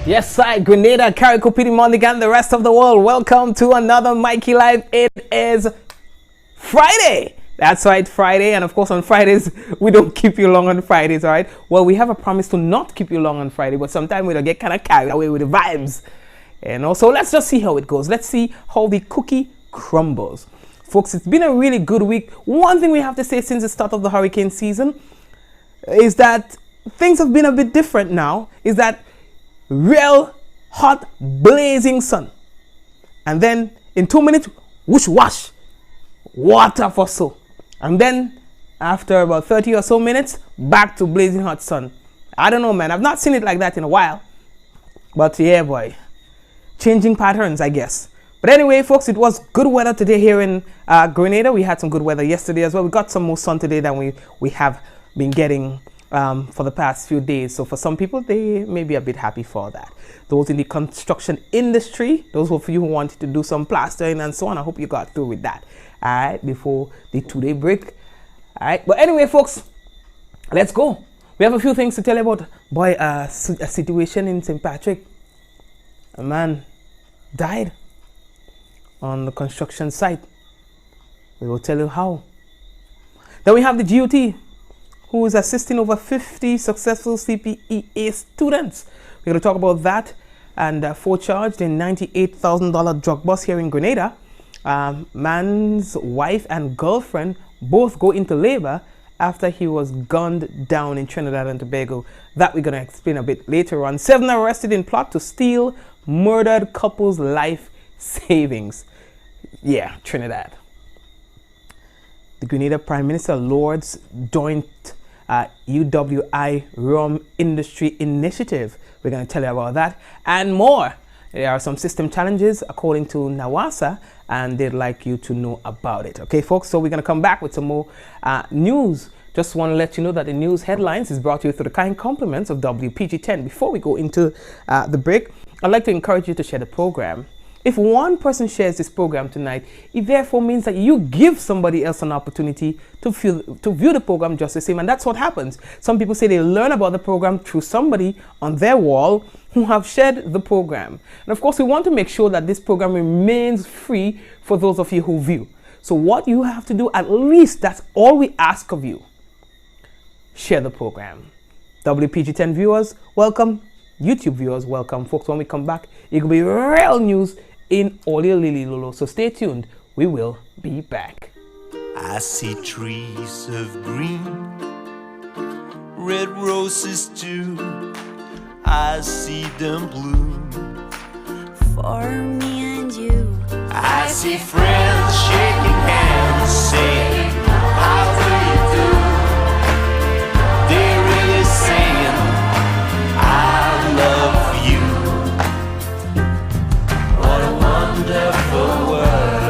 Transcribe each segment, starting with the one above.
Yes, sir. Grenada, Carrico, Pity, Mondic, and the rest of the world. Welcome to another Mikey Life. It is Friday. That's right, Friday. And of course, on Fridays, we don't keep you long on Fridays, all right? Well, we have a promise to not keep you long on Friday, but sometimes we don't get kind of carried away with the vibes. And also, let's just see how it goes. Let's see how the cookie crumbles. Folks, it's been a really good week. One thing we have to say since the start of the hurricane season is that things have been a bit different now. Is that real hot blazing sun, and then in 2 minutes whoosh wash water for so, and then after about 30 or so minutes back to blazing hot sun. I don't know, man, I've not seen it like that in a while, but yeah, boy, changing patterns, I guess. But anyway, folks, it was good weather today here in Grenada. We had some good weather yesterday as well. We got some more sun today than we have been getting for the past few days. So for some people, they may be a bit happy for that. Those in the construction industry, those of you who wanted to do some plastering and so on, I hope you got through with that, all right, before the 2-day break. All right, but anyway, folks, let's go. We have a few things to tell you about. Boy, a situation in St. Patrick. A man died on the construction site. We will tell you how. Then we have the GOT, who is assisting over 50 successful CPEA students. We're going to talk about that. And forecharged in $98,000 drug bust here in Grenada. Man's wife and girlfriend both go into labor after he was gunned down in Trinidad and Tobago. That we're going to explain a bit later on. 7 arrested in plot to steal murdered couple's life savings. Yeah, Trinidad. The Grenada Prime Minister Lord's joint UWI rum industry initiative. We're going to tell you about that and more. There are some system challenges according to NAWASA, and they'd like you to know about it. Okay, folks, so we're going to come back with some more news. Just want to let you know that the news headlines is brought to you through the kind compliments of WPG10. Before we go into the break, I'd like to encourage you to share the program. If one person shares this program tonight, it therefore means that you give somebody else an opportunity to view the program just the same. And that's what happens. Some people say they learn about the program through somebody on their wall who have shared the program. And of course, we want to make sure that this program remains free for those of you who view. So what you have to do, at least that's all we ask of you. Share the program. WPG10 viewers, welcome. YouTube viewers, welcome. Folks, when we come back, it will be real news in Olio Lily Lolo. So stay tuned. We will be back. I see trees of green, red roses too. I see them bloom for me and you. I see friends shaking hands, saying, how do you do? They're really saying, I love you. What a wonderful world.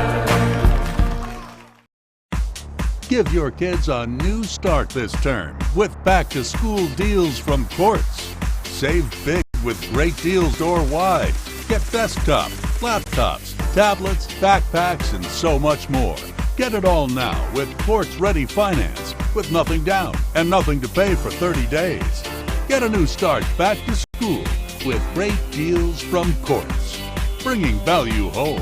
Give your kids a new start this term with back-to-school deals from Quartz. Save big with great deals store-wide. Get desktop, laptops, tablets, backpacks, and so much more. Get it all now with Quartz Ready Finance with nothing down and nothing to pay for 30 days. Get a new start back to school with great deals from Quartz, bringing value home.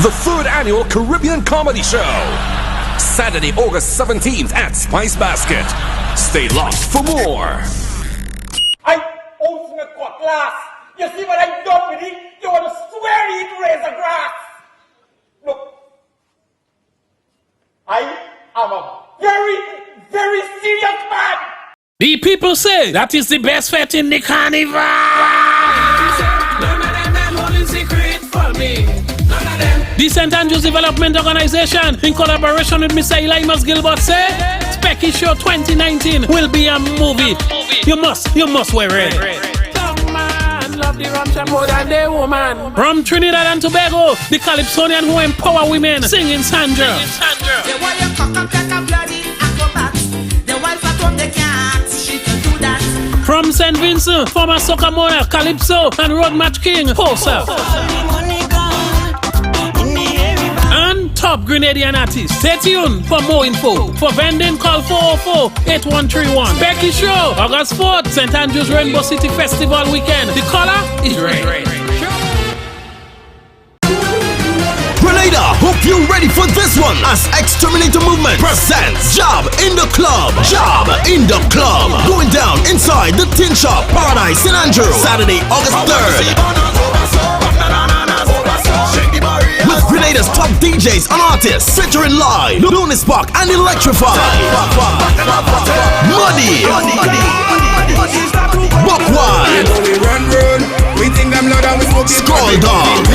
The 3rd Annual Caribbean Comedy Show. Saturday, August 17th at Spice Basket. Stay locked for more. I own a cutlass. You see what I've done with it? You want to swear it razor grass. Look, I am a very, very serious man. The people say that is the best fete in the carnival. None of them holding secret for me. None of them. The St. Andrews Development Organization, in collaboration with Mr. Elimas Gilbert, say Specky Show 2019 will be a movie. You must wear it. Some man love the rum more than the woman. From Trinidad and Tobago, the Calypsonian who empower women, singing Sandra. The way you cock up like a bloody acrobat. The wife at home they can't, she can do that. From St. Vincent, former soccer monarch Calypso and road match king Posa. And top Grenadian artists. Stay tuned for more info. For vending, call 404-8131. Becky Show, August 4th, St. Andrews Rainbow City Festival weekend. The color is red. Grenada, hope you're ready for this one as Exterminator Movement presents Job in the Club. Job in the Club. Going down inside the Tin Shop, Paradise, St. Andrew, Saturday, August 3rd. With Grenada's top DJs and artists featuring live, Lunar Spark and Electrify. Muddy. Buckwild. Skull Dog.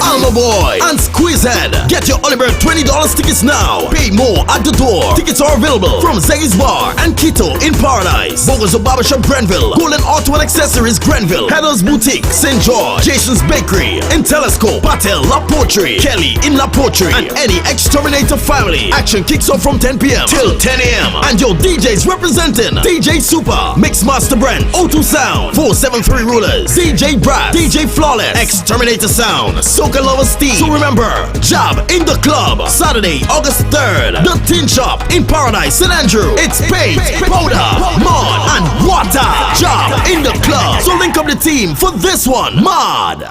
Alma Boy and Squeezehead. Get your early bird $20 tickets now. Pay more at the door. Tickets are available from Zay's Bar and Quito in Paradise, Bogo's Barbershop Grenville, Golden Auto and Accessories Grenville, Heather's Boutique St. George, Jason's Bakery in Telescope, Patel La Poetry, Kelly in La Poetry, and Eddie Exterminator Family. Action kicks off from 10 p.m. till 10 a.m. And your DJs representing DJ Super, Mixmaster Brent, O2 Sound, 473 Rulers, DJ Brad, DJ Flawless, Exterminator Sound, Soca Lover Steve. So remember, Job in the Club, Saturday, August 3rd, the Tin Shop in Paradise, St. Andrew. It's paint, powder, mud, and water. Job in the Club. So link up the team for this one, Mod.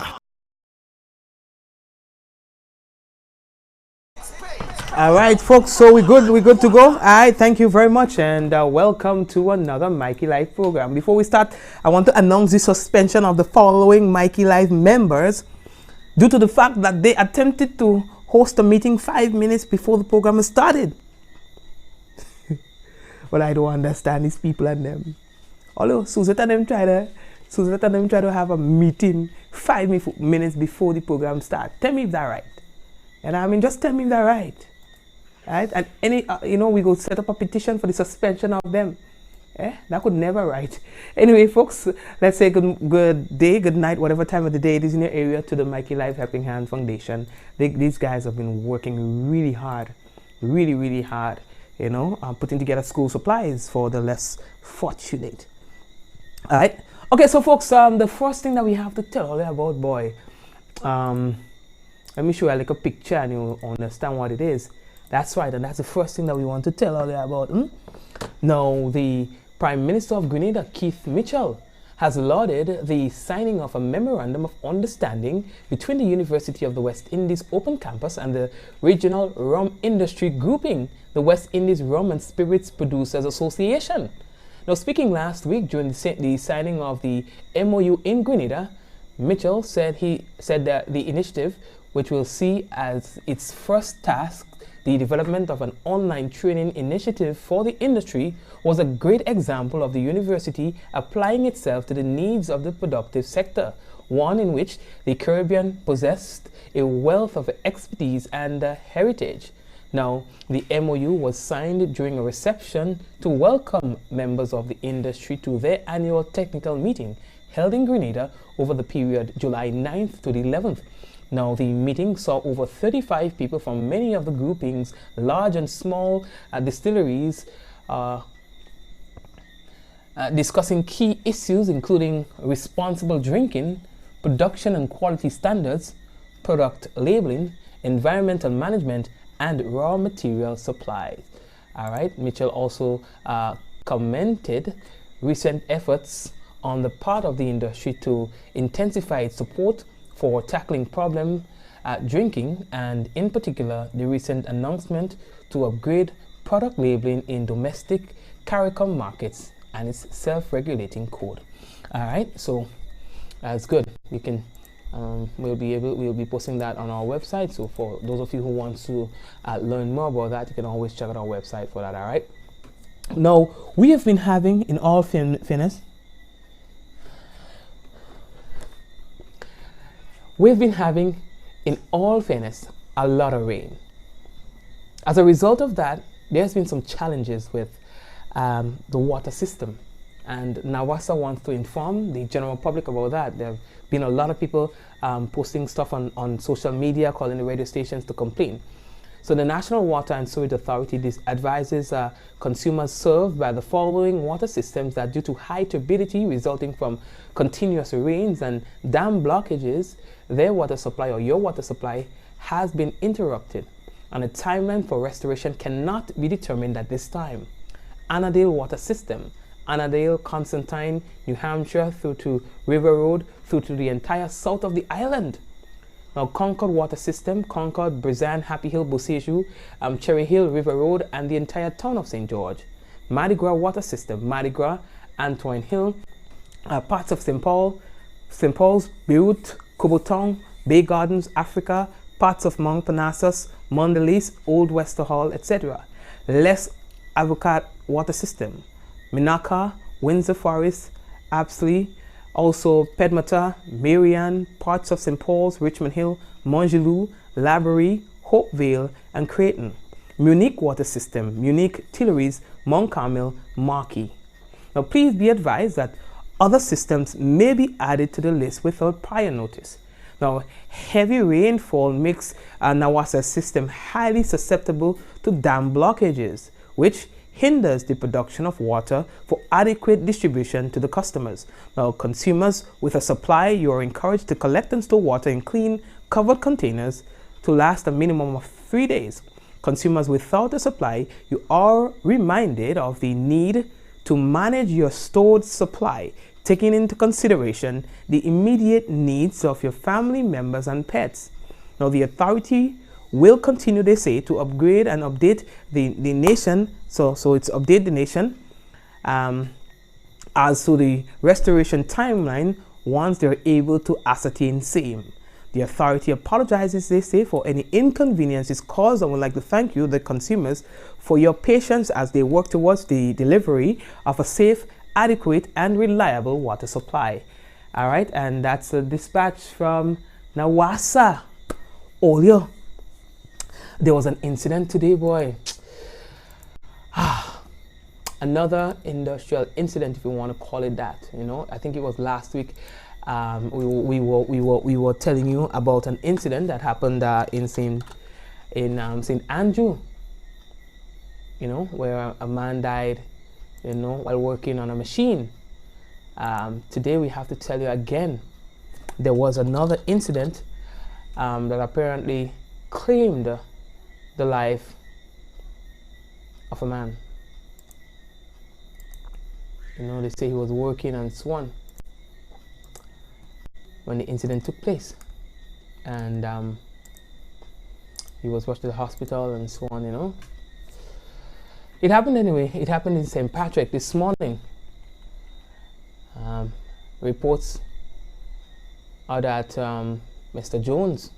All right, folks, so we're good to go. All right, thank you very much, and welcome to another Mikey Life program. Before we start, I want to announce the suspension of the following Mikey Life members due to the fact that they attempted to host a meeting 5 minutes before the program started. But I don't understand these people and them. Although Suzette and them try to have a meeting 5 minutes before the program starts. Tell me if that's right. And I mean, just tell me if that's right. Right? And any, we go set up a petition for the suspension of them. That could never right. Anyway, folks, let's say good day, good night, whatever time of the day it is in your area, to the Mikey Life Helping Hand Foundation. These guys have been working really hard, really hard, putting together school supplies for the less fortunate. All right. Okay, so folks, the first thing that we have to tell you about, boy, let me show you like a picture and you'll understand what it is. That's right, and that's the first thing that we want to tell you about. Now, the Prime Minister of Grenada, Keith Mitchell, has lauded the signing of a Memorandum of Understanding between the University of the West Indies Open Campus and the regional rum industry grouping, the West Indies Rum and Spirits Producers Association. Now, speaking last week during the signing of the MOU in Grenada, Mitchell said that the initiative, which will see as its first task the development of an online training initiative for the industry, was a great example of the university applying itself to the needs of the productive sector, one in which the Caribbean possessed a wealth of expertise and heritage. Now, the MOU was signed during a reception to welcome members of the industry to their annual technical meeting held in Grenada over the period July 9th to the 11th. Now, the meeting saw over 35 people from many of the groupings, large and small distilleries, discussing key issues including responsible drinking, production and quality standards, product labeling, environmental management, and raw material supplies. All right, Mitchell also commented recent efforts on the part of the industry to intensify its support for tackling problem drinking, and in particular the recent announcement to upgrade product labeling in domestic CARICOM markets and its self-regulating code. All right, so that's good. We can we'll be posting that on our website. So for those of you who want to learn more about that, you can always check out our website for that. All right. Now, we have been having, in all fairness, a lot of rain. As a result of that, there's been some challenges with the water system, and NAWASA wants to inform the general public about that. There have been a lot of people posting stuff on social media, calling the radio stations to complain. So the National Water and Sewerage Authority advises consumers served by the following water systems that due to high turbidity resulting from continuous rains and dam blockages, their water supply or your water supply has been interrupted, and a timeline for restoration cannot be determined at this time. Annandale Water System, Annandale, Constantine, New Hampshire, through to River Road, through to the entire south of the island. Now, Concord Water System, Concord, Brazan, Happy Hill, Boseju, Cherry Hill, River Road, and the entire town of St. George. Mardi Gras Water System, Mardi Gras, Antoine Hill, parts of St. Paul's, Beirut, Cobotong, Bay Gardens, Africa, parts of Mount Parnassus, Mondelez, Old Wester Hall, etc. Les Avocat Water System, Minaka, Windsor Forest, Apsley, also Pedmata, Marianne, parts of St. Paul's, Richmond Hill, Montgelou, Laborie, Hopevale, and Creighton. Munich Water System, Munich, Tilleries, Mount Carmel, Marquis. Now please be advised that other systems may be added to the list without prior notice. Now, heavy rainfall makes Nawasa system highly susceptible to dam blockages, which hinders the production of water for adequate distribution to the customers. Now, consumers with a supply, you are encouraged to collect and store water in clean, covered containers to last a minimum of 3 days. Consumers without a supply, you are reminded of the need to manage your stored supply, taking into consideration the immediate needs of your family members and pets. Now, the authority will continue, they say, to upgrade and update the nation. So it's update the nation as to the restoration timeline once they're able to ascertain same. The authority apologizes, they say, for any inconveniences caused and would like to thank you, the consumers, for your patience as they work towards the delivery of a safe, adequate, and reliable water supply. All right, and that's a dispatch from Nawasa. Olio. There was an incident today, boy. Another industrial incident, if you want to call it that. You know, I think it was last week. We were telling you about an incident that happened in St. Andrew. You know, where a man died, you know, while working on a machine. Today we have to tell you again, there was another incident that apparently claimed the life of a man. You know, they say he was working on Swan when the incident took place, and he was rushed to the hospital and so on. You know, it happened anyway. It happened in St. Patrick this morning. Reports are that Mr. Jones,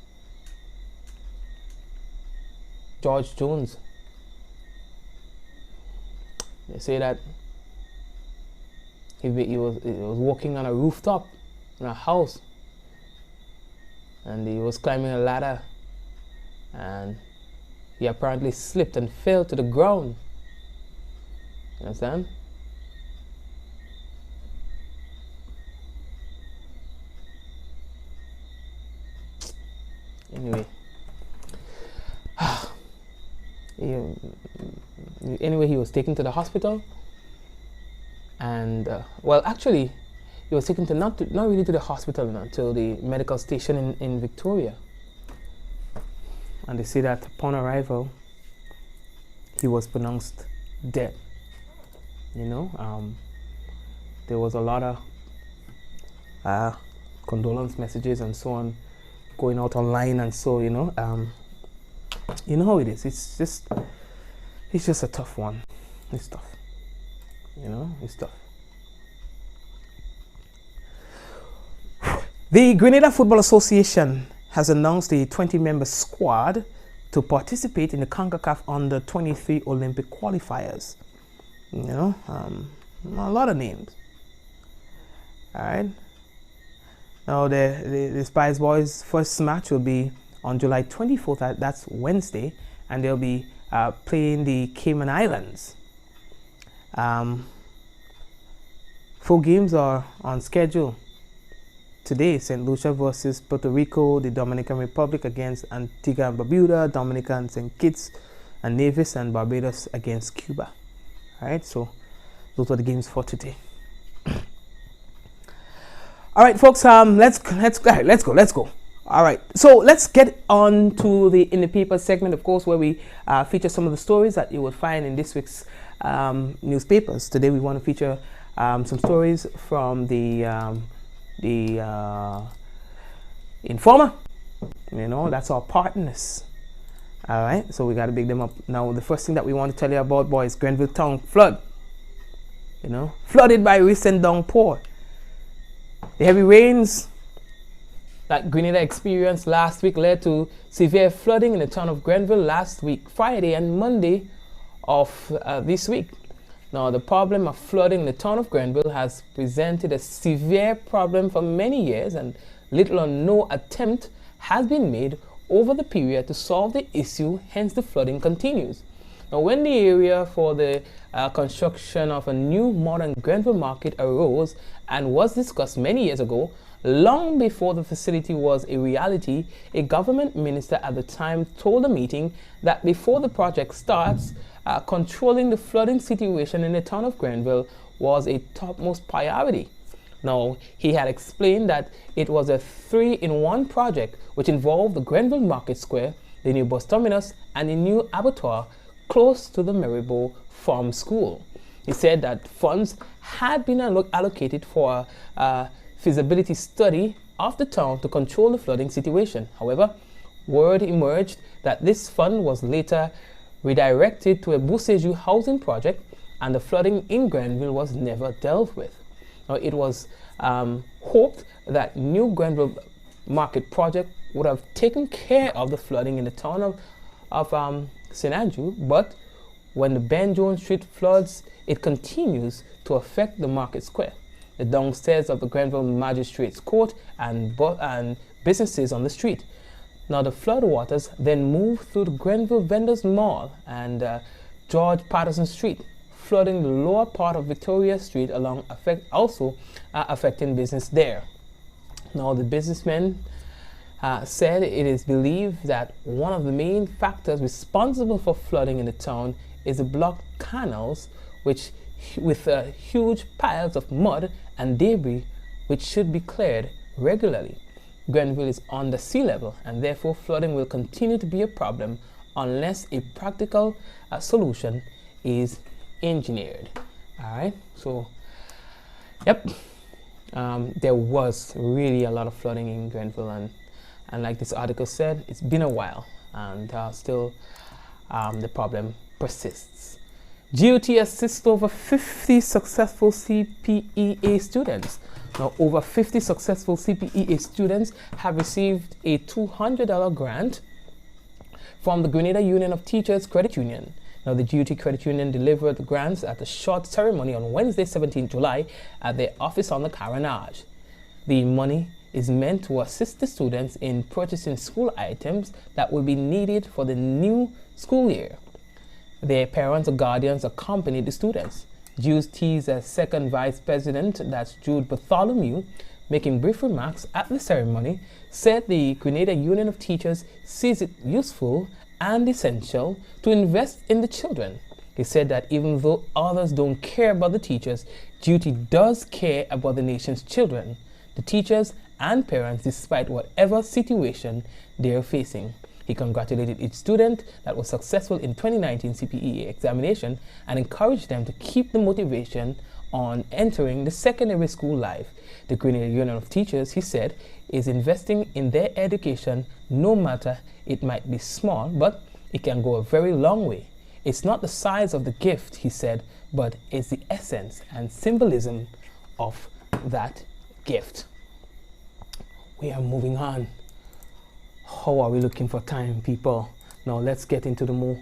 George Jones, they say that he was walking on a rooftop in a house, and he was climbing a ladder, and he apparently slipped and fell to the ground. You understand? Anyway, he was taken to the hospital, and well, actually, he was taken to not really to the hospital, to the medical station in Victoria, and they say that upon arrival, he was pronounced dead. You know, there was a lot of condolence messages and so on going out online, and so you know how it is. It's just a tough one. It's tough. You know, it's tough. The Grenada Football Association has announced a 20-member squad to participate in the CONCACAF Under-23 Olympic qualifiers. You know, a lot of names. All right. Now, the Spice Boys' first match will be on July 24th. That's Wednesday, and they'll be playing the Cayman Islands. 4 games are on schedule. today. St. Lucia versus Puerto Rico, the Dominican Republic against Antigua and Barbuda, Dominica and St. Kitts and Nevis, and Barbados against Cuba. All right, so those are the games for today. All right, folks. Let's go. All right, so let's get on to the In the Paper segment, of course, where we feature some of the stories that you will find in this week's newspapers. Today, we want to feature some stories from the Informer. You know, that's our partners. All right, so we got to big them up. Now, the first thing that we want to tell you about, boys, Grenville Town flood. You know, flooded by recent downpour. The heavy rains that Grenada experienced last week led to severe flooding in the town of Grenville last week, Friday and Monday of this week. Now, the problem of flooding in the town of Grenville has presented a severe problem for many years, and little or no attempt has been made over the period to solve the issue, hence the flooding continues. Now, when the area for the construction of a new modern Grenville market arose and was discussed many years ago, long before the facility was a reality, a government minister at the time told the meeting that before the project starts, controlling the flooding situation in the town of Grenville was a topmost priority. Now, he had explained that it was a 3-in-1 project which involved the Grenville Market Square, the new bus terminus, and the new abattoir close to the Maribor Farm School. He said that funds had been allocated for a feasibility study of the town to control the flooding situation. However, word emerged that this fund was later redirected to a Boussejoux housing project, and the flooding in Grenville was never dealt with. Now, it was hoped that new Grenville market project would have taken care of the flooding in the town of St. Andrew, but when the Ben Jones Street floods, it continues to affect the market square, the downstairs of the Grenville Magistrates Court, and businesses on the street. Now, the flood waters then move through the Grenville Vendors Mall and George Patterson Street, flooding the lower part of Victoria Street, also affecting business there. Now, the businessmen said it is believed that one of the main factors responsible for flooding in the town is the blocked canals, with huge piles of mud and debris which should be cleared regularly. Grenville is under sea level, and therefore flooding will continue to be a problem unless a practical solution is engineered. All right, so yep, there was really a lot of flooding in Grenville, and like this article said, it's been a while, and still the problem persists. GOT assists over 50 successful CPEA students. Now, over 50 successful CPEA students have received a $200 grant from the Grenada Union of Teachers Credit Union. Now, the GOT Credit Union delivered the grants at a short ceremony on Wednesday, 17 July at their office on the Carenage. The money is meant to assist the students in purchasing school items that will be needed for the new school year. Their parents or guardians accompanied the students. Jules T's second vice president, that's Jude Bartholomew, making brief remarks at the ceremony, said the Grenada Union of Teachers sees it useful and essential to invest in the children. He said that even though others don't care about the teachers, GUT does care about the nation's children, the teachers and parents, despite whatever situation they are facing. He congratulated each student that was successful in 2019 CPEA examination and encouraged them to keep the motivation on entering the secondary school life. The Grenada Union of Teachers, he said, is investing in their education no matter it might be small, but it can go a very long way. It's not the size of the gift, he said, but it's the essence and symbolism of that gift. We are moving on. How are we looking for time, people? Now let's get into the more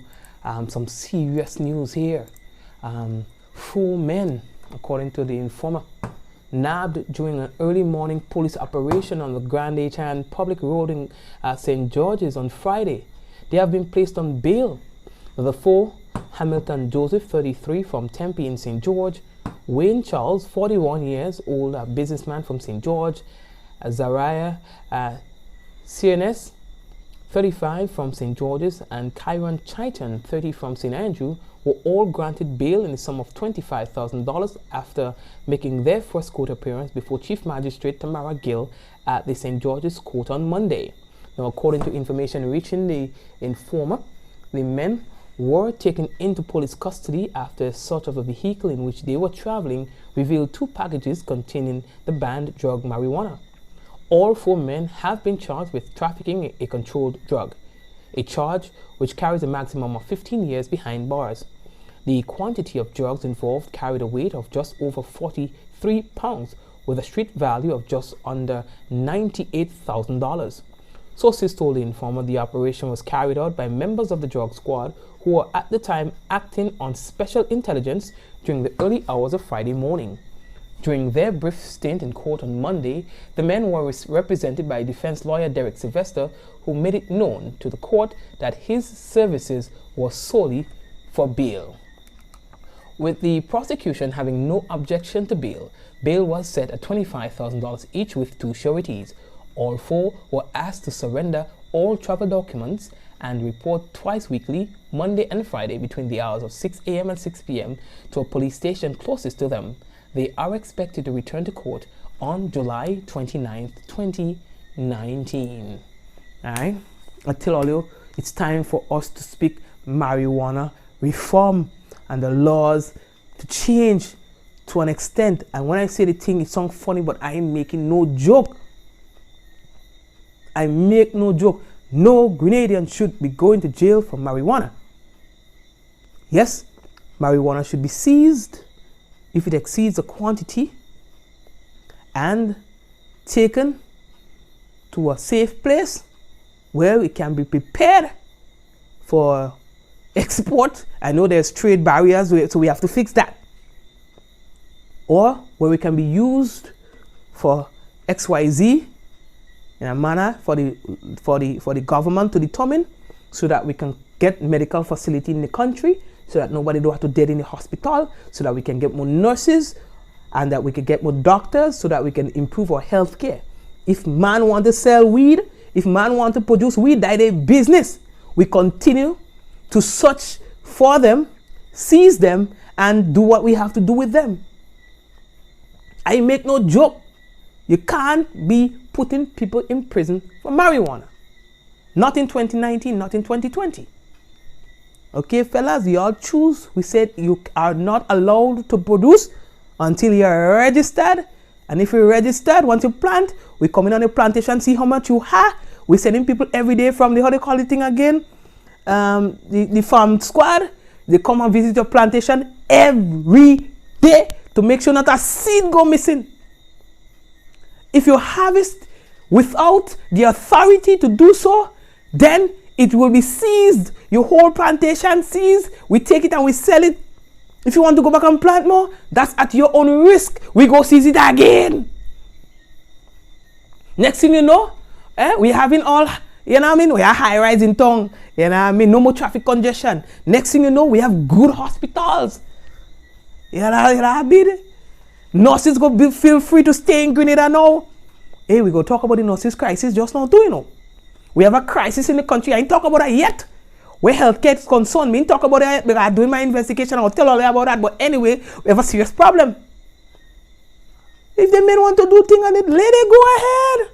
some serious news here. 4 men, according to the Informer, nabbed during an early morning police operation on the Grand Achan public road in St. George's on Friday. They have been placed on bail. The 4, Hamilton Joseph, 33, from Tempe in St. George, Wayne Charles, 41 years old, a businessman from St. George, Zariah CNS, 35 from St. George's, and Kyron Chiton, 30 from St. Andrew, were all granted bail in the sum of $25,000 after making their first court appearance before Chief Magistrate Tamara Gill at the St. George's Court on Monday. Now, according to information reaching the informer, the men were taken into police custody after a search of a vehicle in which they were traveling revealed 2 packages containing the banned drug marijuana. All 4 men have been charged with trafficking a controlled drug, a charge which carries a maximum of 15 years behind bars. The quantity of drugs involved carried a weight of just over 43 pounds with a street value of just under $98,000. Sources told the informer the operation was carried out by members of the drug squad who were at the time acting on special intelligence during the early hours of Friday morning. During their brief stint in court on Monday, the men were represented by defense lawyer Derek Sylvester, who made it known to the court that his services were solely for bail. With the prosecution having no objection to bail, bail was set at $25,000 each with 2 sureties. All 4 were asked to surrender all travel documents and report twice weekly, Monday and Friday, between the hours of 6 a.m. and 6 p.m. to a police station closest to them. They are expected to return to court on July 29th, 2019. Alright? I tell all you, it's time for us to speak marijuana reform and the laws to change to an extent. And when I say the thing, it sounds funny, but I am making no joke. I make no joke. No Grenadian should be going to jail for marijuana. Yes, marijuana should be seized if it exceeds a quantity and taken to a safe place where it can be prepared for export. I know there's trade barriers, so we have to fix that. Or where it can be used for XYZ in a manner for the government to determine, so that we can get medical facility in the country, so that nobody don't have to dead in the hospital, so that we can get more nurses and that we can get more doctors, so that we can improve our health care. If man want to sell weed, if man want to produce weed, that is business. We continue to search for them, seize them, and do what we have to do with them. I make no joke. You can't be putting people in prison for marijuana. Not in 2019, not in 2020. Okay, fellas, you all choose. We said you are not allowed to produce until you're registered. And if you're registered, once you plant, we come in on the plantation, see how much you have. We're sending people every day from the, how they call the thing again? The farm squad. They come and visit your plantation every day to make sure not a seed go missing. If you harvest without the authority to do so, then it will be seized. Your whole plantation seized. We take it and we sell it. If you want to go back and plant more, that's at your own risk. We go seize it again. Next thing you know, we having all, you know what I mean? We are high rise in town. You know what I mean? No more traffic congestion. Next thing you know, we have good hospitals. You know what I mean? Nurses go feel free to stay in Grenada now. Hey, we go talk about the nurses crisis just now too, you know. We have a crisis in the country. I ain't talk about that yet. Where healthcare is concerned, me ain't talk about that because I'm doing my investigation. I'll tell all about that. But anyway, we have a serious problem. If the men want to do things on it, let it go ahead.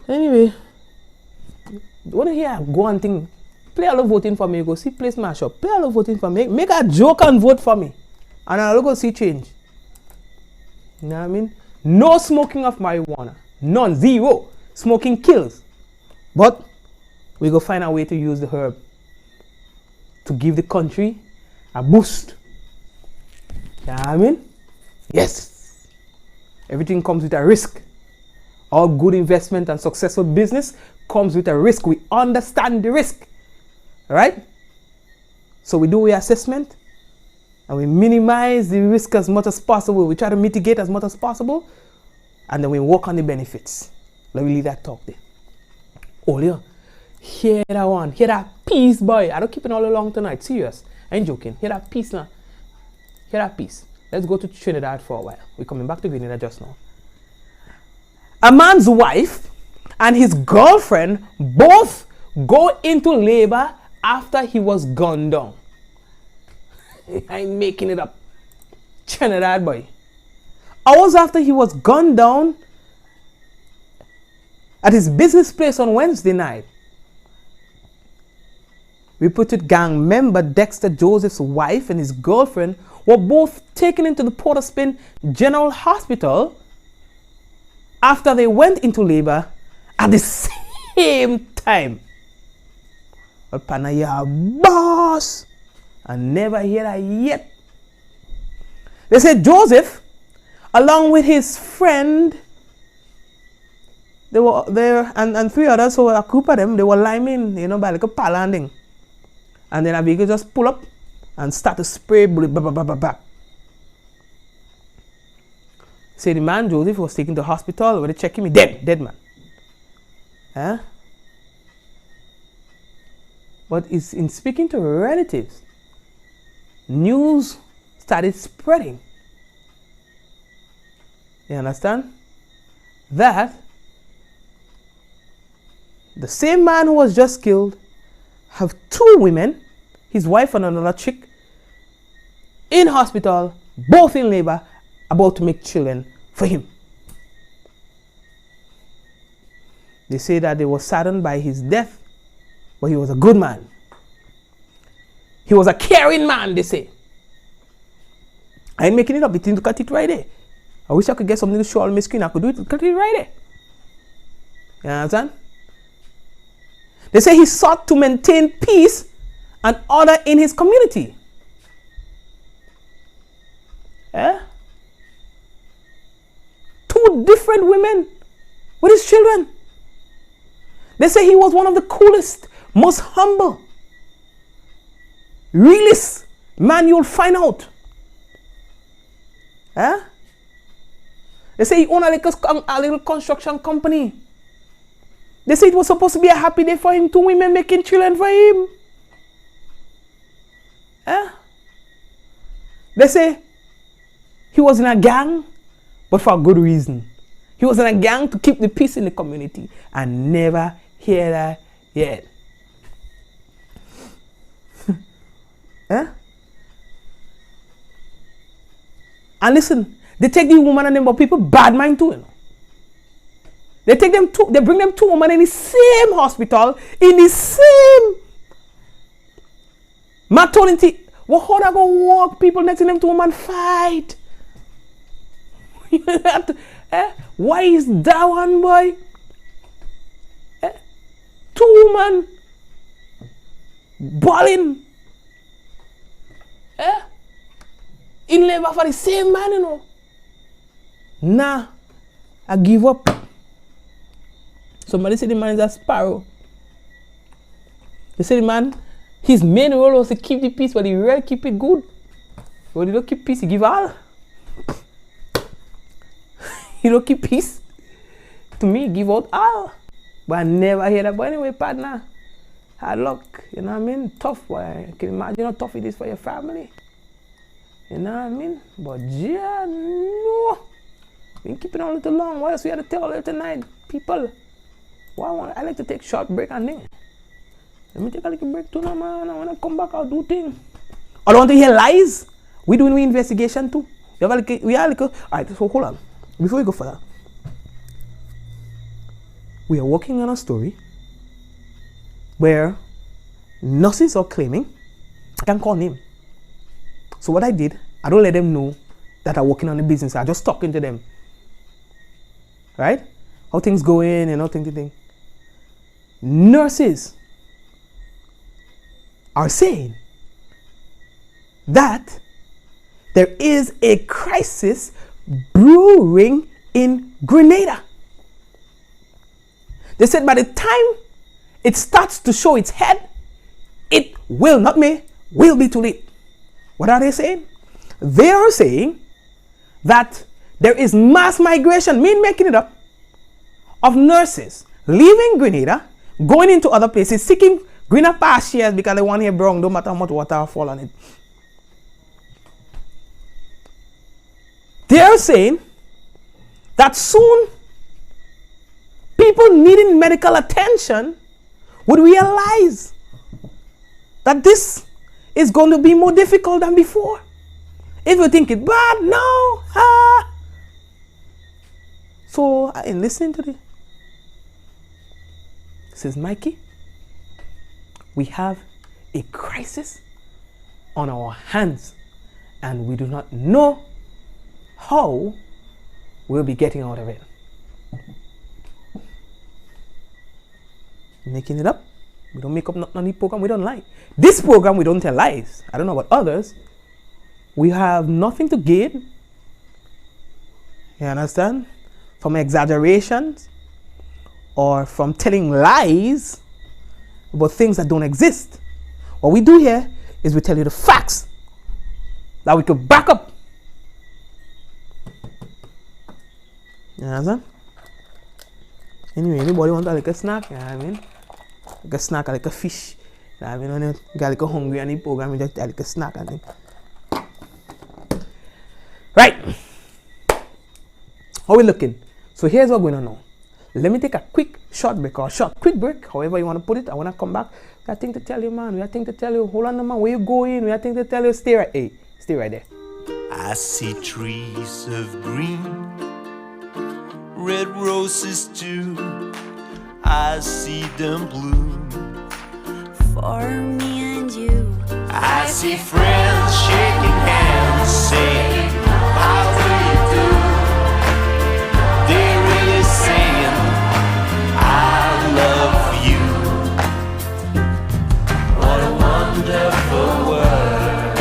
Anyway, when you hear go on thing, play all the voting for me, go see place mash up. Play all the voting for me. Make a joke and vote for me. And I'll go see change. You know what I mean? No smoking of marijuana. None. Zero. Smoking kills. But we go find a way to use the herb to give the country a boost. You know what I mean? Yes. Everything comes with a risk. All good investment and successful business comes with a risk. We understand the risk. Alright? So we do our assessment and we minimize the risk as much as possible. We try to mitigate as much as possible, and then we work on the benefits. Let me leave that talk there. Oh yeah, hear that one. Hear that piece, boy. I don't keep it all along tonight. Serious. I ain't joking. Hear that piece now. Hear Hear that piece. Let's go to Trinidad for a while. We're coming back to Grenada just now. A man's wife and his girlfriend both go into labor after he was gunned down. I ain't making it up. Trinidad boy. Hours after he was gunned down at his business place on Wednesday night, reported gang member Dexter Joseph's wife and his girlfriend were both taken into the Port of Spain General Hospital after they went into labor at the same time. But Panaya boss, I never hear that yet. They said Joseph, along with his friend, they were there, and three others, so a group of them, they were liming, by like a palanding. And then a vehicle just pull up and start to spray bullet, Say the man Joseph was taken to hospital where they check him, dead man. Huh? But in speaking to relatives, news started spreading. You understand? That the same man who was just killed have two women, his wife and another chick, in hospital, both in labor, about to make children for him. They say that they were saddened by his death, but he was a good man. He was a caring man, they say. I ain't making it up, it's in the cut it right there. I wish I could get something to show on my screen. I could do it, cut it right there. You understand? They say he sought to maintain peace and order in his community. Eh? Two different women with his children. They say he was one of the coolest, most humble, realest man you'll find out. Eh? They say he owned a little construction company. They say it was supposed to be a happy day for him, two women making children for him. Eh? They say he was in a gang, but for a good reason. He was in a gang to keep the peace in the community. I never hear that yet. Eh? And listen, they take the woman and them, but people bad mind too, They take them two, they bring them two women in the same hospital, in the same maternity. Well, how they go walk people next to them two women fight? Why is that one boy? Two women balling in labor for the same man, Nah, I give up. Somebody said the man is a sparrow. They said the man, his main role was to keep the peace, but he really keep it good. But he don't keep peace, he give all. He don't keep peace. To me, he give out all. But I never hear that. But anyway, partner, hard luck. You know what I mean? Tough, boy. Can you imagine how tough it is for your family? You know what I mean? But yeah, no. We can keep it on a little long. What else we had to tell a little tonight? People. Well, I like to take short break and thing. Let me take a little break too now, man. When I come back, I'll do things. I don't want to hear lies. We're doing investigation too. We are like, all right, so hold on. Before we go further, we are working on a story where nurses are claiming, I can't call name. So what I did, I don't let them know that I'm working on the business. I just talking to them. Right? How things going and how things. Nurses are saying that there is a crisis brewing in Grenada. They said by the time it starts to show its head, it will, not may, will be too late. What are they saying? They are saying that there is mass migration, making it up, of nurses leaving Grenada, going into other places, seeking greener pastures because they want to hear brown, no matter how much water fall on it. They are saying that soon people needing medical attention would realize that this is going to be more difficult than before. If you think it bad, no. So, in listening to this, says Mikey, we have a crisis on our hands and we do not know how we'll be getting out of it. Making it up. We don't make up nothing on the program. We don't lie. This program, we don't tell lies. I don't know about others. We have nothing to gain. You understand? From exaggerations or from telling lies about things that don't exist. What we do here is we tell you the facts that we could back up. You understand? Anyway, anybody want a little snack? You know what I mean? Like a snack, like a fish. You know what I mean? When you get like a hungry and the program, you just get like a snack and thing. Right. How we looking? So here's what we're going to know. Let me take a quick short break or short quick break, however you want to put it. I want to come back. We have things to tell you, man. We have things to tell you. Hold on, man. Where you going? We have things to tell you. Stay right there. I see trees of green, red roses too. I see them bloom For me and you. I see friends shaking hands, saying, how do you do? They're really saying, I love you. What a wonderful world.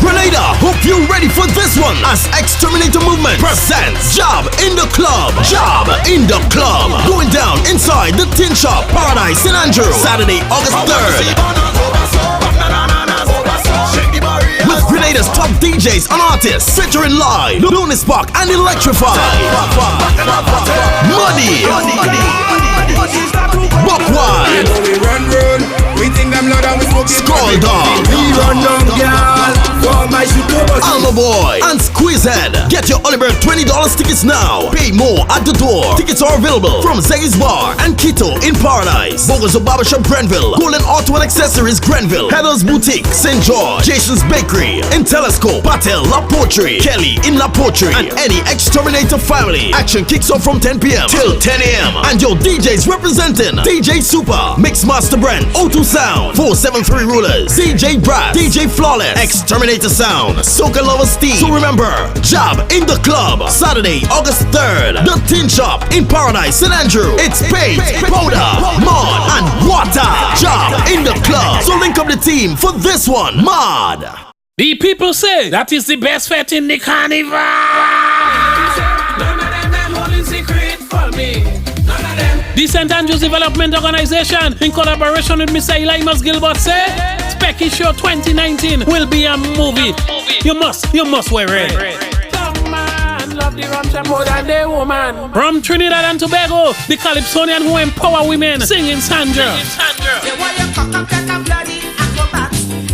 Grenada, hope you're ready for this one as Exterminator Movement presents Job in the Club. Job in the Club. Going down inside the Tin Shop, Paradise, St. Andrew, Saturday, August 3rd. With Grenada's top DJs and artists featuring live, Lunar Spark and Electrify, Muddy, Buckwild, Skull Dog, Alma Boy, and Squeezehead. Get your Oliver $20 tickets now. Pay more at the door. Tickets are available from Zeggy's Bar and Quito in Paradise, Bogo's Barbershop Grenville, Golden Auto and Accessories Grenville, Heather's Boutique St. George, Jason's Bakery in Telescope, Patel La Poetry, Kelly in La Poetry, and any Exterminator family. Action kicks off from 10 p.m. till 10 a.m. And your DJs representing DJ Super, Mixmaster Brent, O2 Sound, 473 Rulers, DJ Brad, DJ Flawless, Exterminator Sound, Soca Lover Steve. So remember, Job in the Club, Saturday, August 3rd, the Tin Shop in Paradise, St. Andrew. It's paint, powder, mud, and water. Job in the Club. So link up the team for this one, Mod. The people say that is the best fete in the carnival. None of them holding secret for me. None of them. The St. Andrews Development Organization, in collaboration with Mr. Elimas Gilbert, say Specky Show 2019 will be a movie. You must wear it. Love the rum more than the woman. From Trinidad and Tobago, the Calypsonian who empower women, singing Sandra. The way you cock up like a bloody acrobat.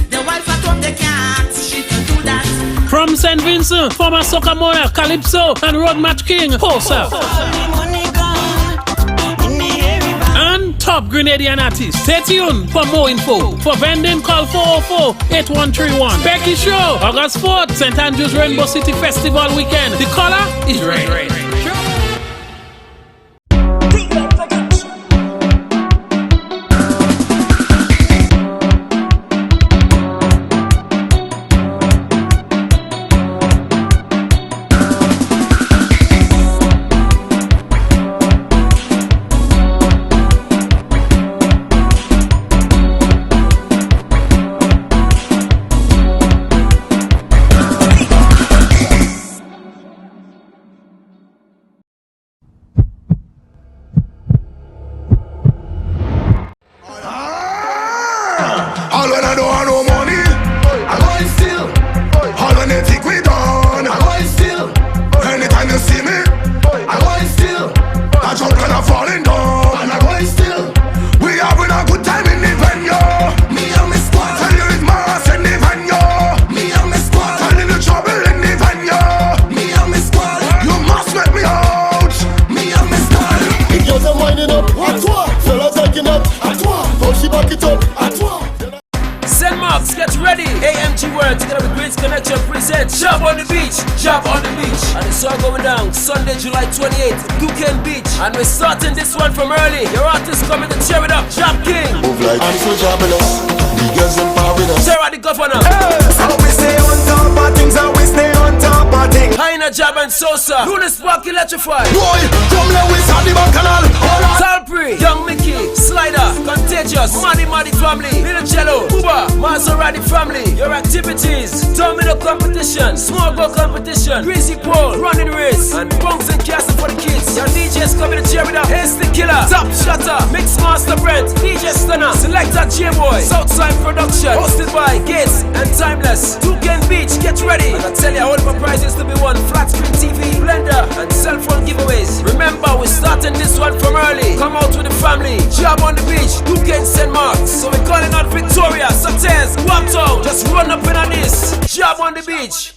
The wife at home they can't, she can do that. From St. Vincent, former Soca Monarch, Calypso, and Road Match King, Posa. And top Grenadian artists. Stay tuned for more info. For vending, call 404-8131. Becky Show, August 4th, St. Andrews Rainbow City Festival weekend. The color is red. Connection presents Job on the Beach, Job on the Beach. And it's all going down Sunday, July 28th, Duquesne Beach. And we're starting this one from early. Your artists coming to cheer it up, Job King. Move like I'm so jobless. The girls in power with us. Sarah the Governor. So we stay on top of things, and we stay on top of things. Haina Jab and Sosa. Lunas Park Electrified. Boy, come let we start the bacchanal. Talpri, Young Mickey, Slider, Contagious, Maddy Family, Little Jello, Uba, Maserati Family. Your activities, domino competition, small ball competition, greasy pole, running race, and bunks and casting for the kids. Your DJs coming to cheer it up. Ace the Killer, Top Shutter, Mix Master Brent, DJ Stunner, Selector J-Boy, Southside Production, hosted by Gates and Timeless. Duquesne Beach, get ready. And I tell you, all my prizes to be won: flat screen TV, blender, and cell phone giveaways. Remember, we're starting this one from early. Come out with the family. Job on the Beach, Duquesne St. Mark's. So we're calling out Victoria, Sautez, Guaptown. Just run up in on this. Job on the Beach.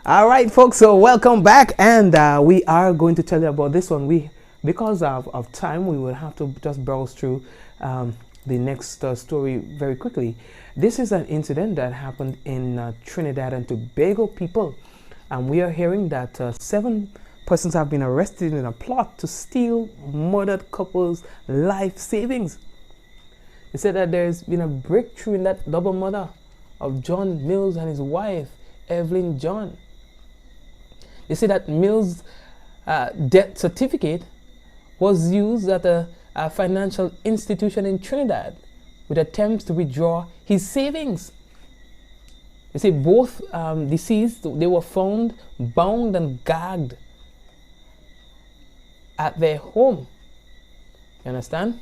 All right, folks, so welcome back, and we are going to tell you about this one. Because of time, we will have to just browse through the next story very quickly. This is an incident that happened in Trinidad and Tobago, people, and we are hearing that 7 persons have been arrested in a plot to steal murdered couples' life savings. They said that there's been a breakthrough in that double murder of John Mills and his wife, Evelyn John. They say that Mills' death certificate was used at a financial institution in Trinidad with attempts to withdraw his savings. They say both deceased, they were found bound and gagged at their home. You understand?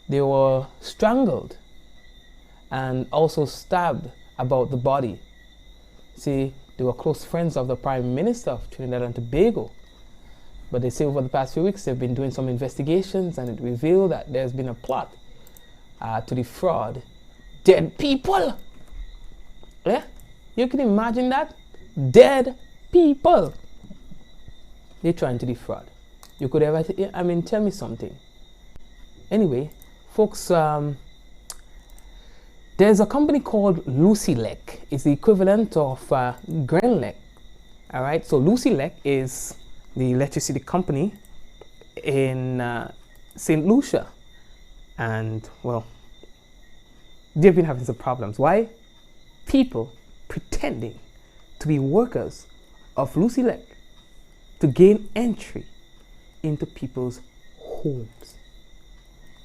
They were strangled and also stabbed about the body. See, they were close friends of the Prime Minister of Trinidad and Tobago. But they say over the past few weeks they've been doing some investigations, and it revealed that there's been a plot to defraud dead people. Yeah? You can imagine that? Dead people. They're trying to defraud. You could ever, I mean, tell me something. Anyway, folks, there's a company called Lucia. It's the equivalent of Grenada. All right, so Lucia is the electricity company in St. Lucia. And, well, they've been having some problems. Why? People pretending to be workers of Lucia to gain entry into people's homes.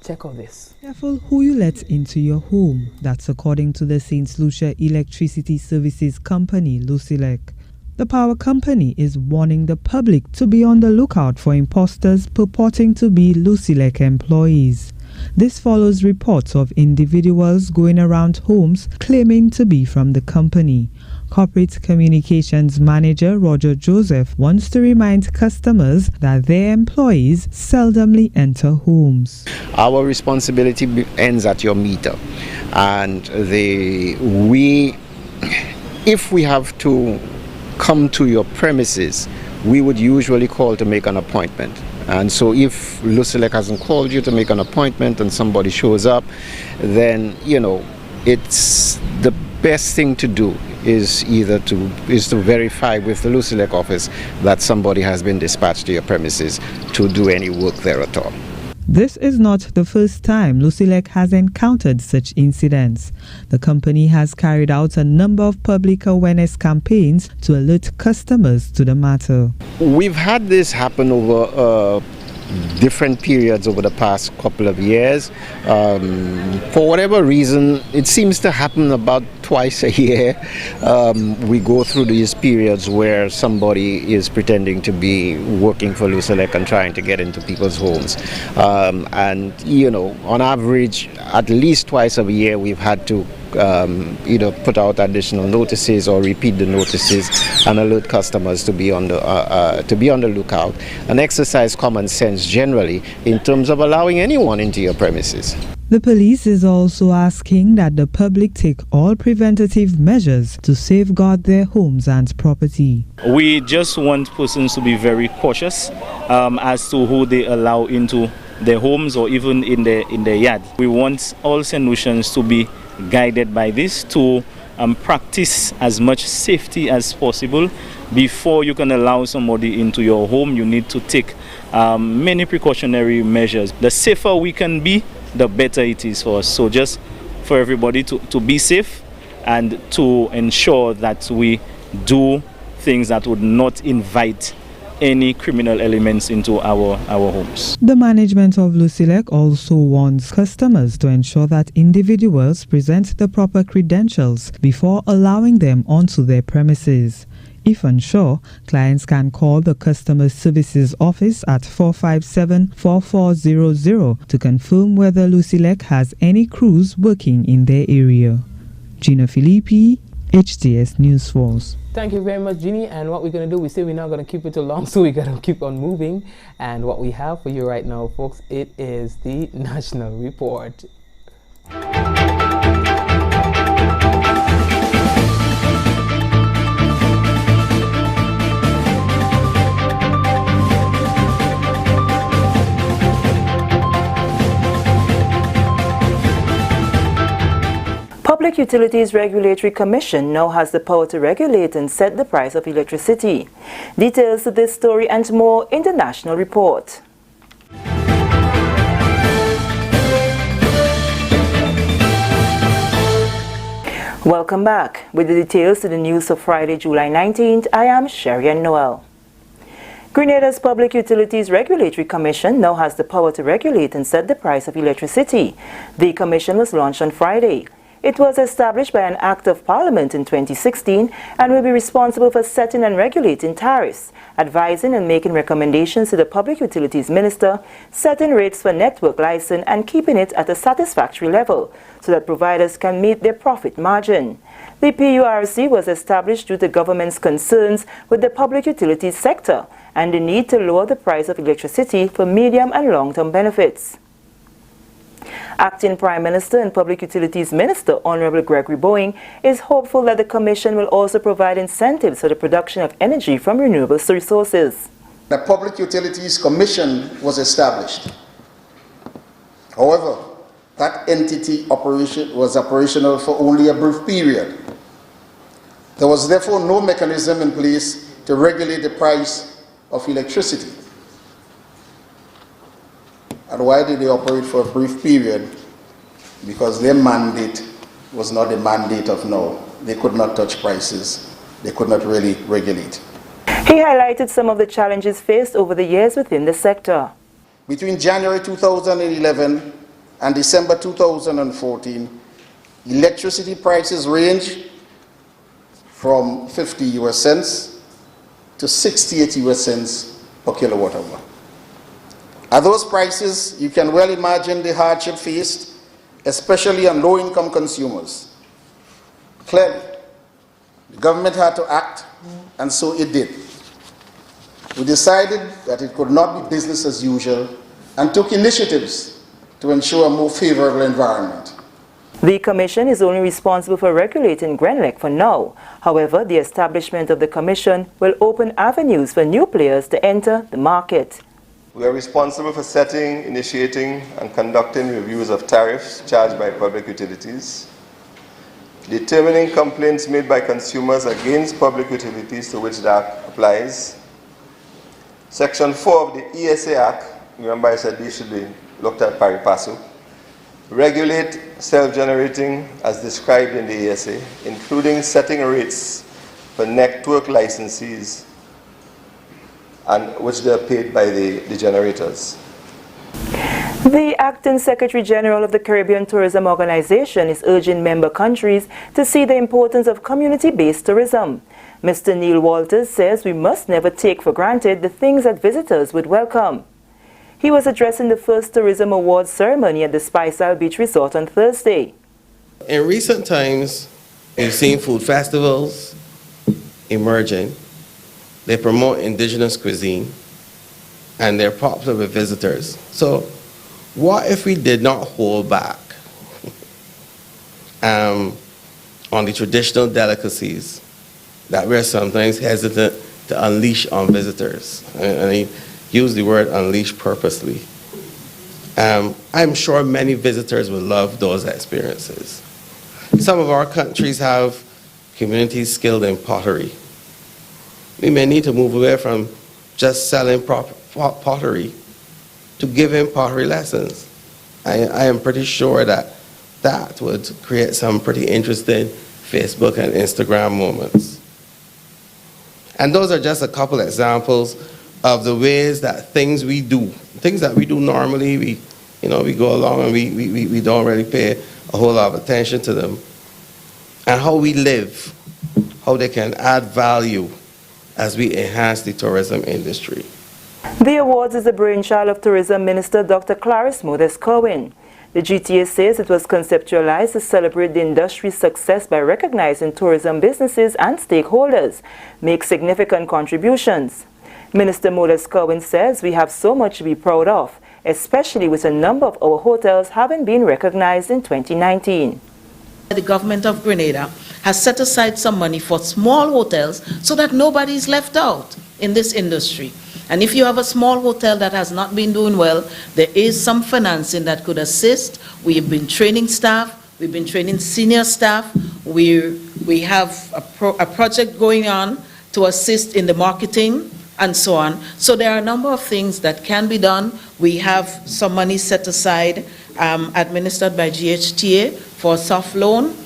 Check out this. Careful who you let into your home. That's according to the St. Lucia Electricity Services Company, Lucilec. The power company is warning the public to be on the lookout for imposters purporting to be Lucilec employees. This follows reports of individuals going around homes claiming to be from the company. Corporate Communications Manager Dexter Joseph wants to remind customers that their employees seldomly enter homes. Our responsibility ends at your meter, and if we have to come to your premises, we would usually call to make an appointment. And so if Lucilec hasn't called you to make an appointment and somebody shows up, then, you know, it's the best thing to do is to verify with the Lucilec office that somebody has been dispatched to your premises to do any work there at all. This is not the first time Lucilec has encountered such incidents. The company has carried out a number of public awareness campaigns to alert customers to the matter. We've had this happen over different periods over the past couple of years. For whatever reason, it seems to happen about twice a year. We go through these periods where somebody is pretending to be working for Lucilec and trying to get into people's homes. And, you know, on average, at least twice a year, we've had to either put out additional notices or repeat the notices and alert customers to be on the lookout and exercise common sense generally in terms of allowing anyone into your premises. The police is also asking that the public take all preventative measures to safeguard their homes and property. We just want persons to be very cautious as to who they allow into their homes or even in their yard. We want all St. Lucians to be guided by this, to practice as much safety as possible. Before you can allow somebody into your home, you need to take many precautionary measures. The safer we can be, the better it is for us. So just for everybody to be safe and to ensure that we do things that would not invite any criminal elements into our homes. The management of Lucilec also wants customers to ensure that individuals present the proper credentials before allowing them onto their premises. If unsure, clients can call the Customer Services Office at 457-4400 to confirm whether Lucilec has any crews working in their area. Gina Filippi, HTS News Force. Thank you very much, Jeannie. And what we're going to do, we say we're not going to keep it too long, so we got to keep on moving. And what we have for you right now, folks, it is the National Report. Public Utilities Regulatory Commission now has the power to regulate and set the price of electricity. Details of this story and more in the National Report. Welcome back. With the details to the news of Friday, July 19th, I am Sherry-Ann Noel. Grenada's Public Utilities Regulatory Commission now has the power to regulate and set the price of electricity. The commission was launched on Friday. It was established by an Act of Parliament in 2016 and will be responsible for setting and regulating tariffs, advising and making recommendations to the Public Utilities Minister, setting rates for network license and keeping it at a satisfactory level so that providers can meet their profit margin. The PURC was established due to government's concerns with the public utilities sector and the need to lower the price of electricity for medium and long-term benefits. Acting Prime Minister and Public Utilities Minister Honorable Gregory Boeing is hopeful that the Commission will also provide incentives for the production of energy from renewable resources. The Public Utilities Commission was established. However, that entity was operational for only a brief period. There was therefore no mechanism in place to regulate the price of electricity. And why did they operate for a brief period? Because their mandate was not the mandate of now. They could not touch prices. They could not really regulate. He highlighted some of the challenges faced over the years within the sector. Between January 2011 and December 2014, electricity prices range from 50 US cents to 68 US cents per kilowatt hour. At those prices, you can well imagine the hardship faced, especially on low-income consumers. Clearly, the government had to act, and so it did. We decided that it could not be business as usual and took initiatives to ensure a more favorable environment. The Commission is only responsible for regulating Grenelec for now. However, the establishment of the Commission will open avenues for new players to enter the market. We are responsible for setting, initiating, and conducting reviews of tariffs charged by public utilities, determining complaints made by consumers against public utilities to which the Act applies. Section 4 of the ESA Act, remember I said these should be looked at pari passu, regulate self-generating as described in the ESA, including setting rates for network licensees and which they are paid by the generators. The Acting Secretary General of the Caribbean Tourism Organization is urging member countries to see the importance of community-based tourism. Mr. Neil Walters says we must never take for granted the things that visitors would welcome. He was addressing the first Tourism Awards ceremony at the Spice Isle Beach Resort on Thursday. In recent times, we've seen food festivals emerging. They promote indigenous cuisine, and they're popular with visitors. So what if we did not hold back on the traditional delicacies that we're sometimes hesitant to unleash on visitors? And I use the word unleash purposely. I'm sure many visitors will love those experiences. Some of our countries have communities skilled in pottery. We may need to move away from just selling pottery to giving pottery lessons. I am pretty sure that that would create some pretty interesting Facebook and Instagram moments. And those are just a couple examples of the ways that things that we do normally, we go along and we don't really pay a whole lot of attention to them. And how we live, how they can add value as we enhance the tourism industry. The awards is the brainchild of Tourism Minister Dr. Clarice Modes-Kerwin. The GTA says it was conceptualized to celebrate the industry's success by recognizing tourism businesses and stakeholders make significant contributions. Minister Modes-Kerwin says we have so much to be proud of, especially with a number of our hotels having been recognized in 2019. The government of Grenada has set aside some money for small hotels so that nobody is left out in this industry. And if you have a small hotel that has not been doing well, there is some financing that could assist. We've been training staff, we've been training senior staff, we have a project going on to assist in the marketing and so on. So there are a number of things that can be done. We have some money set aside, administered by GHTA for a soft loan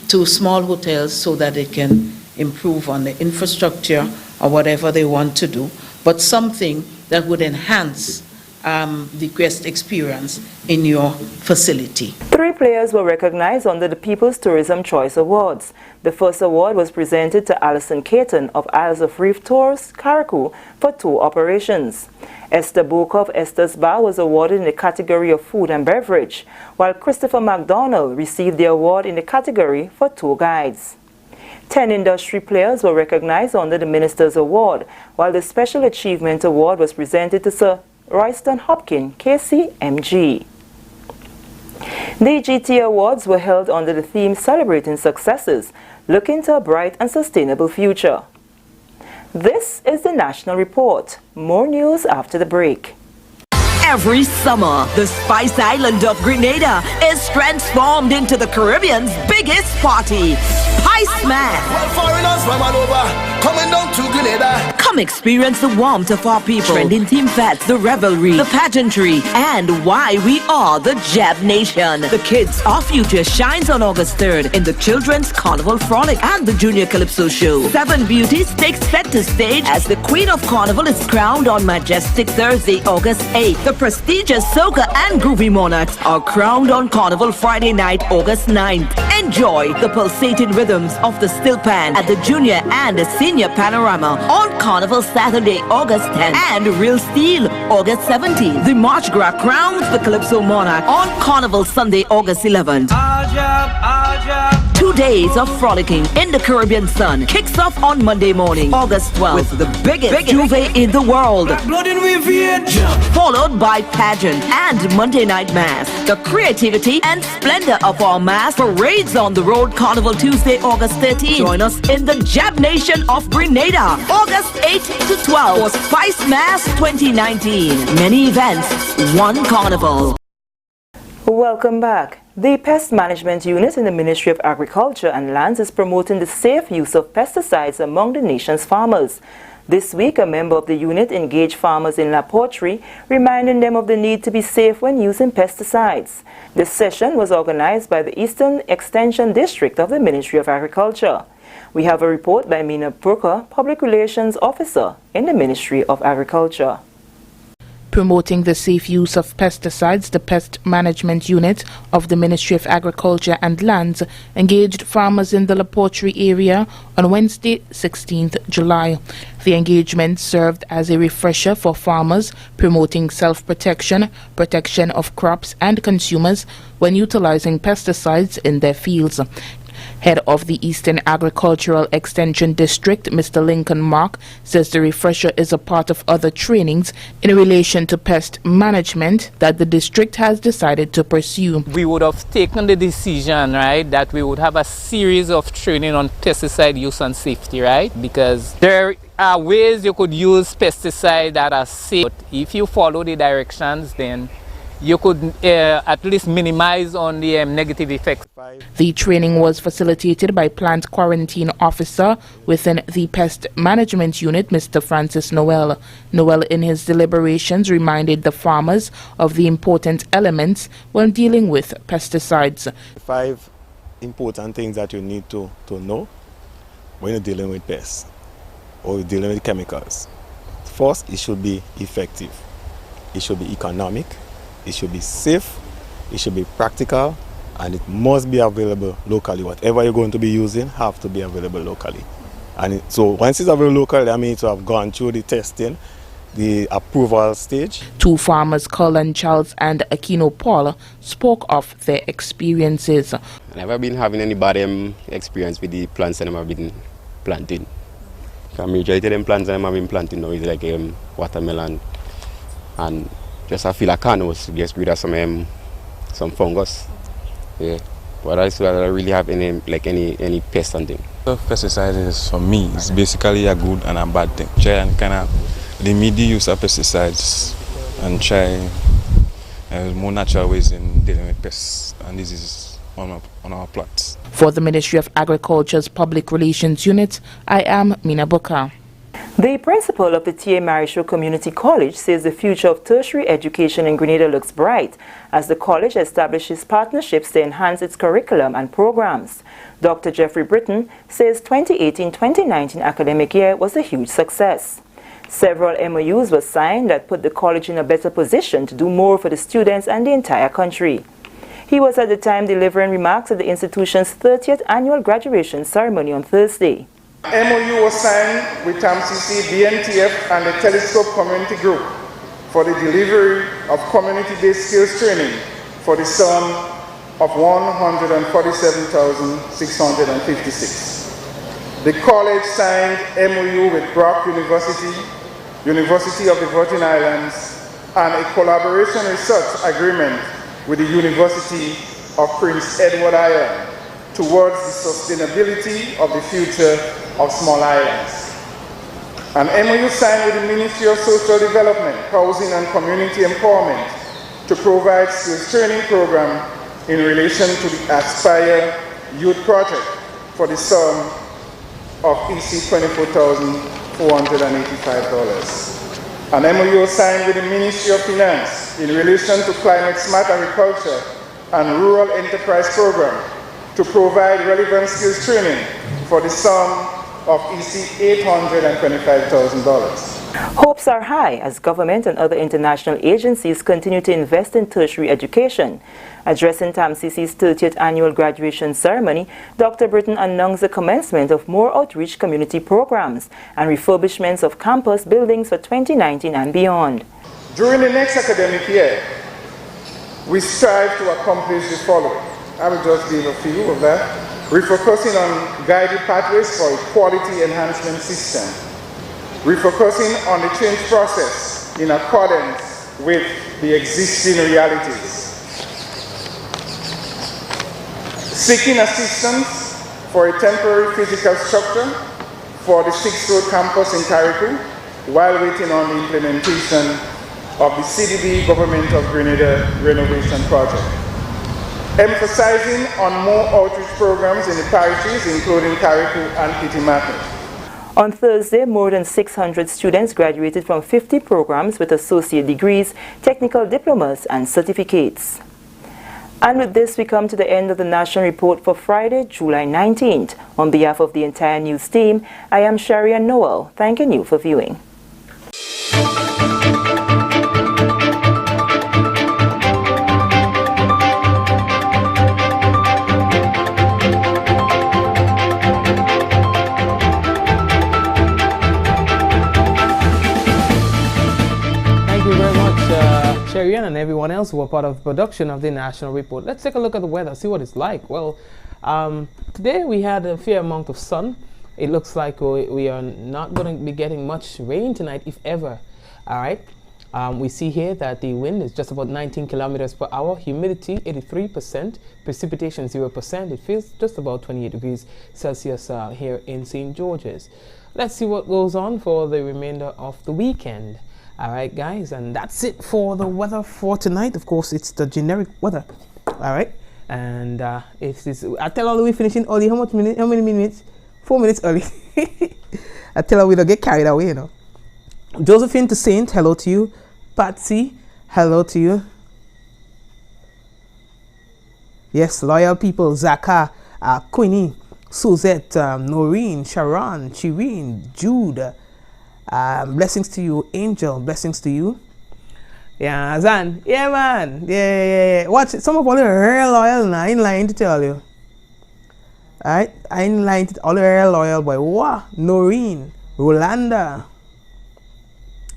to small hotels so that they can improve on the infrastructure or whatever they want to do, but something that would enhance the guest experience in your facility. 3 players were recognized under the People's Tourism Choice Awards. The first award was presented to Alison Caton of Isles of Reef Tours, Carriacou, for tour operations. Esther Book of Esther's Bar was awarded in the category of food and beverage, while Christopher McDonald received the award in the category for tour guides. 10 industry players were recognized under the Minister's Award, while the Special Achievement Award was presented to Sir Royston Hopkins, KCMG. The GT Awards were held under the theme Celebrating Successes, Looking to a Bright and Sustainable Future. This is the National Report. More news after the break. Every summer, the Spice Island of Grenada is transformed into the Caribbean's biggest party, Spice Man. Well, foreigners from all over, coming down to Grenada. Come experience the warmth of our people, trending theme fetes, the revelry, the pageantry, and why we are the Jab Nation. The Kids Our Future shines on August 3rd in the Children's Carnival Frolic and the Junior Calypso Show. 7 beauties take center stage as the Queen of Carnival is crowned on majestic Thursday, August 8th. The prestigious Soca and Groovy Monarchs are crowned on Carnival Friday night, August 9th. Enjoy the pulsating rhythms of the Still Pan at the Junior and the Senior Panorama on Carnival Saturday, August 10th, and Real Steel, August 17th. The March Gras crowns the Calypso Monarch on Carnival Sunday, August 11th. 2 days of frolicking in the Caribbean sun kicks off on Monday morning, August 12th, with the biggest juve in the world, followed by pageant and Monday night mass. The creativity and splendor of our mass parades on the road Carnival Tuesday, August 13th. Join us in the Jab Nation of Grenada, August 8th to 12th for Spice Mass 2019. Many events, one carnival. Welcome back. The Pest Management Unit in the Ministry of Agriculture and Lands is promoting the safe use of pesticides among the nation's farmers. This week, a member of the unit engaged farmers in La Porterie, reminding them of the need to be safe when using pesticides. This session was organized by the Eastern Extension District of the Ministry of Agriculture. We have a report by Mina Burka, Public Relations Officer in the Ministry of Agriculture. Promoting the safe use of pesticides, the Pest Management Unit of the Ministry of Agriculture and Lands engaged farmers in the La Porterie area on Wednesday, 16th July. The engagement served as a refresher for farmers, promoting self-protection, protection of crops and consumers when utilizing pesticides in their fields. Head of the Eastern Agricultural Extension District, Mr. Lincoln Mark, says the refresher is a part of other trainings in relation to pest management that the district has decided to pursue. We would have taken the decision, right, that we would have a series of training on pesticide use and safety, right, because there are ways you could use pesticides that are safe. But if you follow the directions, then you could at least minimize on the negative effects. The training was facilitated by Plant Quarantine Officer within the Pest Management Unit, Mr. Francis Noel. Noel, in his deliberations, reminded the farmers of the important elements when dealing with pesticides. 5 important things that you need to know when you're dealing with pests or you're dealing with chemicals. First, it should be effective. It should be economic. It should be safe, it should be practical, and it must be available locally. Whatever you're going to be using have to be available locally. And so once it's available locally, that means to have gone through the testing, the approval stage. 2 farmers, Cullen Charles and Aquino Paul, spoke of their experiences. I've never been having any bad experience with the plants that I've been planting. The majority of them plants that I've been planting now is like watermelon and just I feel like cannos gets rid of some fungus. Yeah. But I don't really have any pest on them. So pesticides for me is basically a good and a bad thing. Try and kind of limit the use of pesticides and try more natural ways in dealing with pests and diseases on our plots. For the Ministry of Agriculture's Public Relations Unit, I am Mina Buka. The principal of the T.A. Marisho Community College says the future of tertiary education in Grenada looks bright as the college establishes partnerships to enhance its curriculum and programs. Dr. Jeffrey Britton says 2018-2019 academic year was a huge success. Several MOUs were signed that put the college in a better position to do more for the students and the entire country. He was at the time delivering remarks at the institution's 30th annual graduation ceremony on Thursday. MOU was signed with TAMCC, BNTF and the Telescope Community Group for the delivery of community-based skills training for the sum of $147,656. The college signed MOU with Brock University, University of the Virgin Islands, and a collaboration research agreement with the University of Prince Edward Island towards the sustainability of the future of small islands. An MOU signed with the Ministry of Social Development, Housing and Community Empowerment to provide skills training program in relation to the Aspire Youth Project for the sum of EC $24,485. An MOU signed with the Ministry of Finance in relation to Climate Smart Agriculture and Rural Enterprise Program to provide relevant skills training for the sum of EC $825,000. Hopes are high as government and other international agencies continue to invest in tertiary education. Addressing TAMCC's 30th annual graduation ceremony, Dr. Britton announced the commencement of more outreach community programs and refurbishments of campus buildings for 2019 and beyond. During the next academic year, we strive to accomplish the following. I will just give a few of that. Refocusing on guided pathways for a quality enhancement system. Refocusing on the change process in accordance with the existing realities. Seeking assistance for a temporary physical structure for the 6th Road campus in Carriacou while waiting on the implementation of the CDB Government of Grenada renovation project. Emphasizing on more outreach programs in the parishes, including Carriacou and Kitimato. On Thursday, more than 600 students graduated from 50 programs with associate degrees, technical diplomas, and certificates. And with this, we come to the end of the National Report for Friday, July 19th. On behalf of the entire news team, I am Sharia Noel, thanking you for viewing. Sherian and everyone else who are part of the production of the National Report. Let's take a look at the weather, see what it's like. Well, today we had a fair amount of sun. It looks like we are not going to be getting much rain tonight, if ever. All right. We see here that the wind is just about 19 kilometers per hour. Humidity 83%. Precipitation 0%. It feels just about 28 degrees Celsius here in St. George's. Let's see what goes on for the remainder of the weekend. All right, guys, and that's it for the weather for tonight. Of course, it's the generic weather. All right, and if this, I tell all we finishing early. How many minutes? 4 minutes early. I tell her we don't get carried away, you know. Josephine to Saint, hello to you. Patsy, hello to you. Yes, loyal people, Zaka, Queenie, Suzette, Noreen, Sharon, Shireen, Jude. Blessings to you, Angel. Blessings to you. Yeah, Zan. Yeah, man. Yeah. Watch it. Some of all the real loyal now. I ain't lying to tell you. Alright? I ain't lying to all the real loyal boy. Wow. Noreen, Rolanda,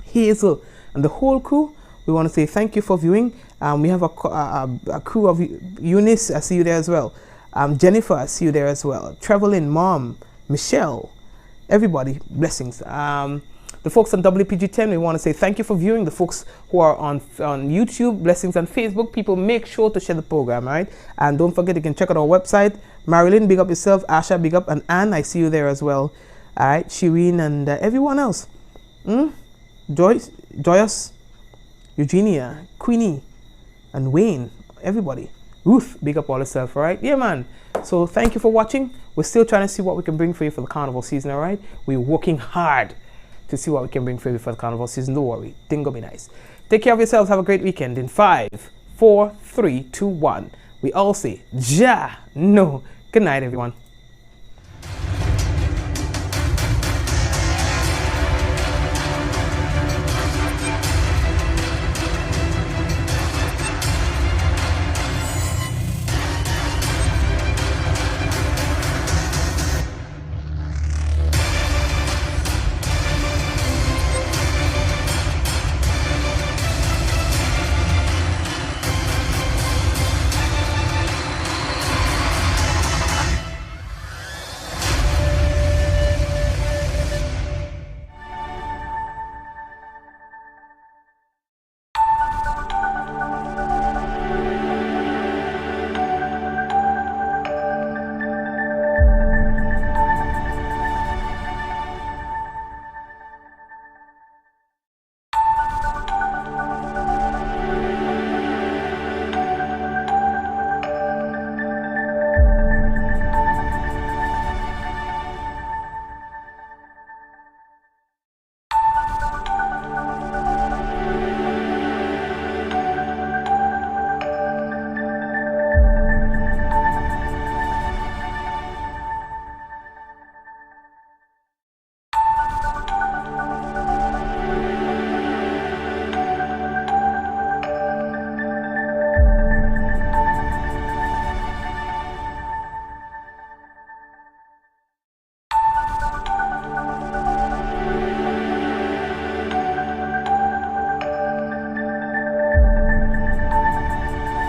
Hazel, and the whole crew. We want to say thank you for viewing. We have a crew of Eunice. I see you there as well. Jennifer, I see you there as well. Traveling Mom, Michelle, everybody, blessings. The folks on WPG10, we want to say thank you for viewing. The folks who are on YouTube, blessings on Facebook, people, make sure to share the program, all right? And don't forget, you can check out our website. Marilyn, big up yourself. Asha, big up. And Anne, I see you there as well. All right, Shireen and everyone else. Joyous, Eugenia, Queenie, and Wayne, everybody. Ruth, big up all yourself, all right? Yeah, man. So thank you for watching. We're still trying to see what we can bring for you for the carnival season, all right? We're working hard to see what we can bring for you for the carnival season. Don't worry, things gonna be nice. Take care of yourselves. Have a great weekend. In 5, 4, 3, 2, 1. We all say, Ja, no. Good night, everyone.